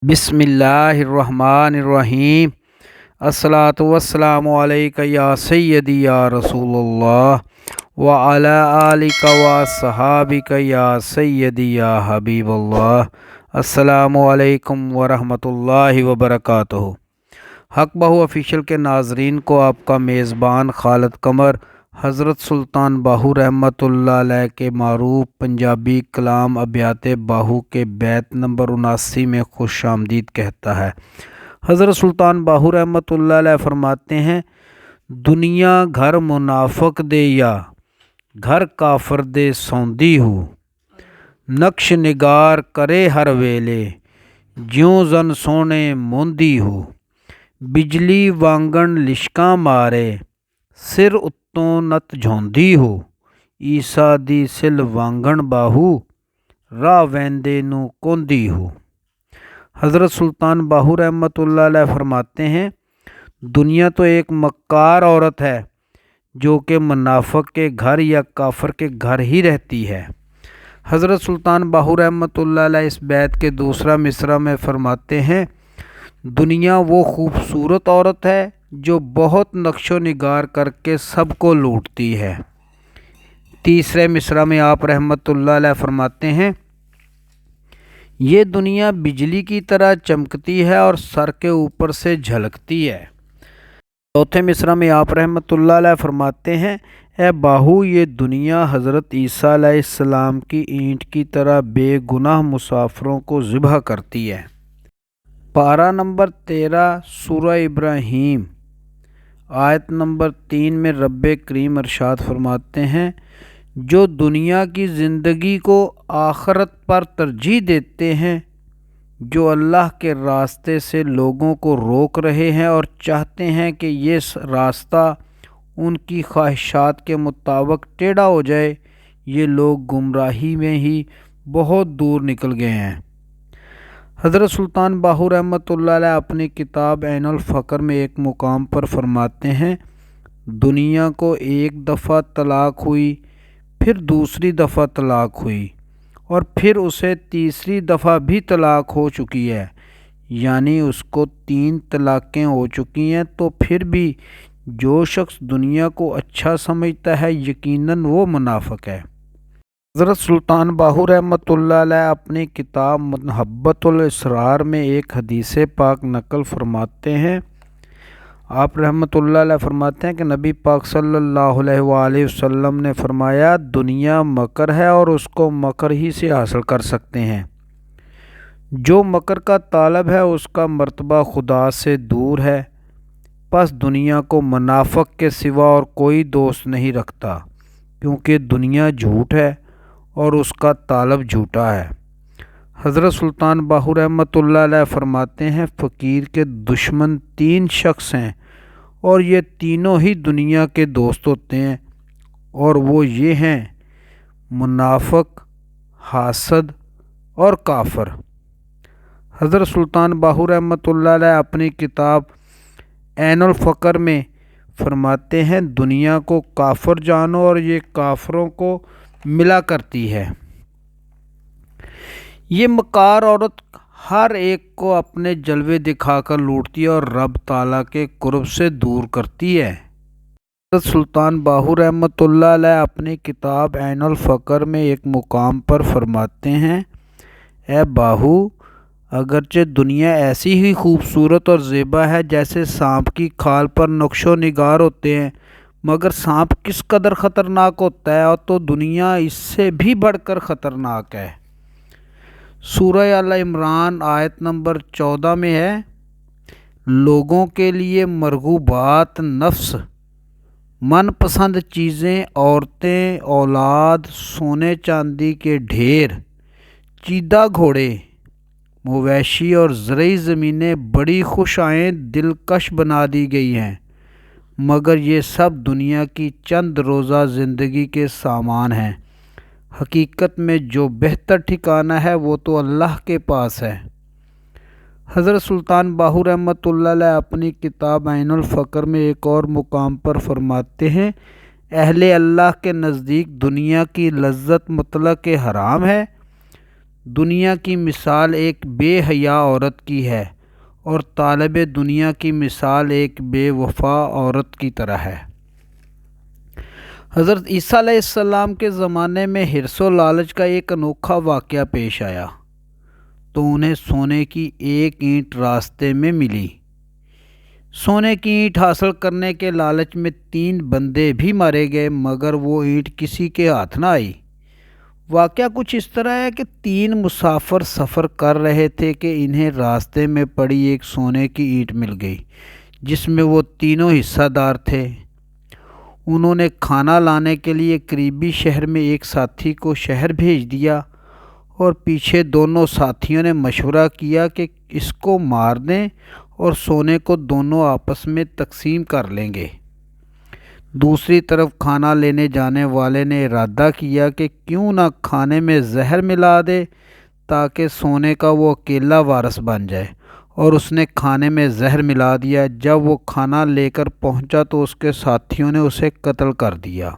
बिस्मिल्लाहिर्रहमानिर्रहीम। अस्सलातु वस्सलामु अलैका या सय्यदी या रसूलल्लाह व अला आलिका व सहाबिका या सय्यदी या हबीबल्लाह। अस्सलामु अलैकुम व रहमतुल्लाहि व बरकातुहू। हक बहू ऑफिशियल के नाजरीन को आपका मेज़बान खालिद कमर हज़रत सुल्तान बाहू रहमतुल्लाह अलैह के मारूफ पंजाबी कलाम अबियात बाहू के बैत नंबर 79 में खुश आमदीद कहता है। हज़रत सुल्तान बाहू रहमतुल्लाह अलैह फरमाते हैं, दुनिया घर मुनाफक दे या घर काफर दे सौंदी हो, नक्श निगार करे हर वेले ज्यों जन सोने मोंदी हो, बिजली वांगण लिशकां मारे सिर उत्तों नत झोंदी हो, ईसा दी सिल वांगण बाहू राह वैंदे नू कोंदी हो। हज़रत सुल्तान बाहू रहमतुल्लाह अलैह फरमाते हैं, दुनिया तो एक मक्कार औरत है जो कि मुनाफिक के घर या काफर के घर ही रहती है। हज़रत सुल्तान बाहू रहमतुल्लाह अलैह इस बैत के दूसरा मिसरा में फरमाते हैं, दुनिया वो खूबसूरत औरत है जो बहुत नक्शो निगार करके सबको लूटती है। तीसरे मिसरा में आप रहमतुल्लाह अलैह फरमाते हैं, ये दुनिया बिजली की तरह चमकती है और सर के ऊपर से झलकती है। चौथे मिसरा में आप रहमतुल्लाह अलैह फरमाते हैं, ए बाहू ये दुनिया हज़रत ईसा अलैहिस्सलाम की ईंट की तरह बेगुनाह मुसाफिरों को ज़िबह करती है। पारा नंबर 13 सूरह इब्राहीम आयत नंबर 3 में रब्बे करीम इरशाद फरमाते हैं, जो दुनिया की ज़िंदगी को आखरत पर तरजीह देते हैं, जो अल्लाह के रास्ते से लोगों को रोक रहे हैं और चाहते हैं कि ये रास्ता उनकी ख्वाहिशात के मुताबिक टेढ़ा हो जाए, ये लोग गुमराही में ही बहुत दूर निकल गए हैं। हज़रत सुल्तान बाहू रहमतुल्लाह अलैह अपनी किताब ऐनुल फ़क्र में एक मुकाम पर फरमाते हैं, दुनिया को एक दफ़ा तलाक हुई, फिर दूसरी दफ़ा तलाक हुई और फिर उसे तीसरी दफ़ा भी तलाक हो चुकी है, यानी उसको 3 तलाक़ें हो चुकी हैं। तो फिर भी जो शख्स दुनिया को अच्छा समझता है, यकीनन वो मुनाफिक है। हज़रत सुल्तान बाहू रहमतुल्लाह अलैह अपनी किताब मुहब्बतुल इसरार में एक हदीस पाक नकल फरमाते हैं। आप रहमतुल्लाह अलैह फरमाते हैं कि नबी पाक सल्लल्लाहु अलैहि वसल्लम ने फरमाया, दुनिया मकर है और उसको मकर ही से हासिल कर सकते हैं। जो मकर का तालब है उसका मर्तबा खुदा से दूर है। बस दुनिया को मुनाफिक के सिवा और कोई दोस्त नहीं रखता, क्योंकि दुनिया झूठ है और उसका तालब झूठा है। हज़रत सुल्तान बाहू रहमतुल्लाह अलैह फरमाते हैं, फ़कीर के दुश्मन 3 शख्स हैं और ये तीनों ही दुनिया के दोस्त होते हैं, और वो ये हैं मुनाफिक, हासद और काफर। हज़रत सुल्तान बाहू रहमतुल्लाह अलैह अपनी किताब ऐनुल फ़क्र में फरमाते हैं, दुनिया को काफर जानो और ये काफरों को मिला करती है। ये मकार औरत हर एक को अपने जलवे दिखाकर लूटती है और रब ताला के कुर्ब से दूर करती है। हज़रत सुल्तान बाहू रहमतुल्लाह अलैह अपनी किताब ऐनुल फ़क्र में एक मुकाम पर फरमाते हैं, ए बाहू, अगरचे दुनिया ऐसी ही खूबसूरत और ज़ेबा है जैसे सांप की खाल पर नक्शो निगार होते हैं, मगर सांप किस कदर ख़तरनाक होता है, और तो दुनिया इससे भी बढ़कर ख़तरनाक है। सूरह अल इमरान आयत नंबर 14 में है, लोगों के लिए मरगूबात नफ्स, मनपसंद चीज़ें, औरतें, औलाद, सोने चांदी के ढेर, चीदा घोड़े, मवेशी और ज़रई ज़मीनें बड़ी खुश आएँ दिलकश बना दी गई हैं, मगर ये सब दुनिया की चंद रोज़ा ज़िंदगी के सामान हैं। हकीकत में जो बेहतर ठिकाना है वो तो अल्लाह के पास है। हज़रत सुल्तान बाहू रहमतुल्लाह अलैह अपनी किताब ऐनुल फ़क्र में एक और मुकाम पर फरमाते हैं, अहले अल्लाह के नज़दीक दुनिया की लज्जत मुतलक हराम है, دنیا کی مثال ایک بے حیا عورت کی ہے اور طالب دنیا کی مثال ایک بے وفا عورت کی طرح ہے۔ حضرت عیسیٰ علیہ السلام کے زمانے میں حرص و لالچ کا ایک انوکھا واقعہ پیش آیا تو انہیں سونے کی ایک اینٹ راستے میں ملی۔ سونے کی اینٹ حاصل کرنے کے لالچ میں 3 بندے بھی مارے گئے مگر وہ اینٹ کسی کے ہاتھ نہ آئی۔ واقعہ کچھ اس طرح ہے کہ 3 مسافر سفر کر رہے تھے کہ انہیں راستے میں پڑی ایک سونے کی اینٹ مل گئی جس میں وہ تینوں حصہ دار تھے۔ انہوں نے کھانا لانے کے لیے قریبی شہر میں ایک ساتھی کو شہر بھیج دیا اور پیچھے دونوں ساتھیوں نے مشورہ کیا کہ اس کو مار دیں اور سونے کو دونوں آپس میں تقسیم کر لیں گے۔ دوسری طرف کھانا لینے جانے والے نے ارادہ کیا کہ کیوں نہ کھانے میں زہر ملا دے تاکہ سونے کا وہ اکیلا وارث بن جائے، اور اس نے کھانے میں زہر ملا دیا۔ جب وہ کھانا لے کر پہنچا تو اس کے ساتھیوں نے اسے قتل کر دیا۔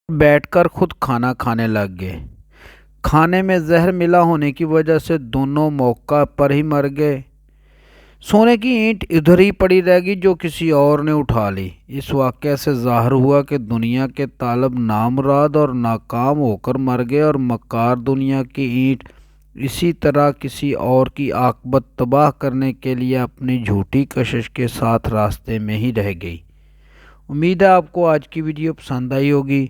بیٹھ کر خود کھانا کھانے لگ گئے۔ کھانے میں زہر ملا ہونے کی وجہ سے دونوں موقع پر ہی مر گئے۔ سونے کی اینٹ ادھر ہی پڑی رہ گئی جو کسی اور نے اٹھا لی۔ اس واقعے سے ظاہر ہوا کہ دنیا کے طالب نامراد اور ناکام ہو کر مر گئے اور مکار دنیا کی اینٹ اسی طرح کسی اور کی عاقبت تباہ کرنے کے لیے اپنی جھوٹی کشش کے ساتھ راستے میں ہی رہ گئی۔ امید ہے آپ کو آج کی ویڈیو پسند آئی ہوگی۔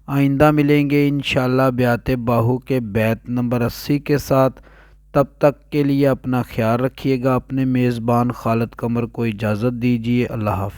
آئندہ ملیں گے انشاءاللہ بیات باہو کے بیت نمبر 80 کے ساتھ۔ تب تک کے لیے اپنا خیال رکھیے گا۔ اپنے میزبان خالد قمر کو اجازت دیجیے۔ اللہ حافظ۔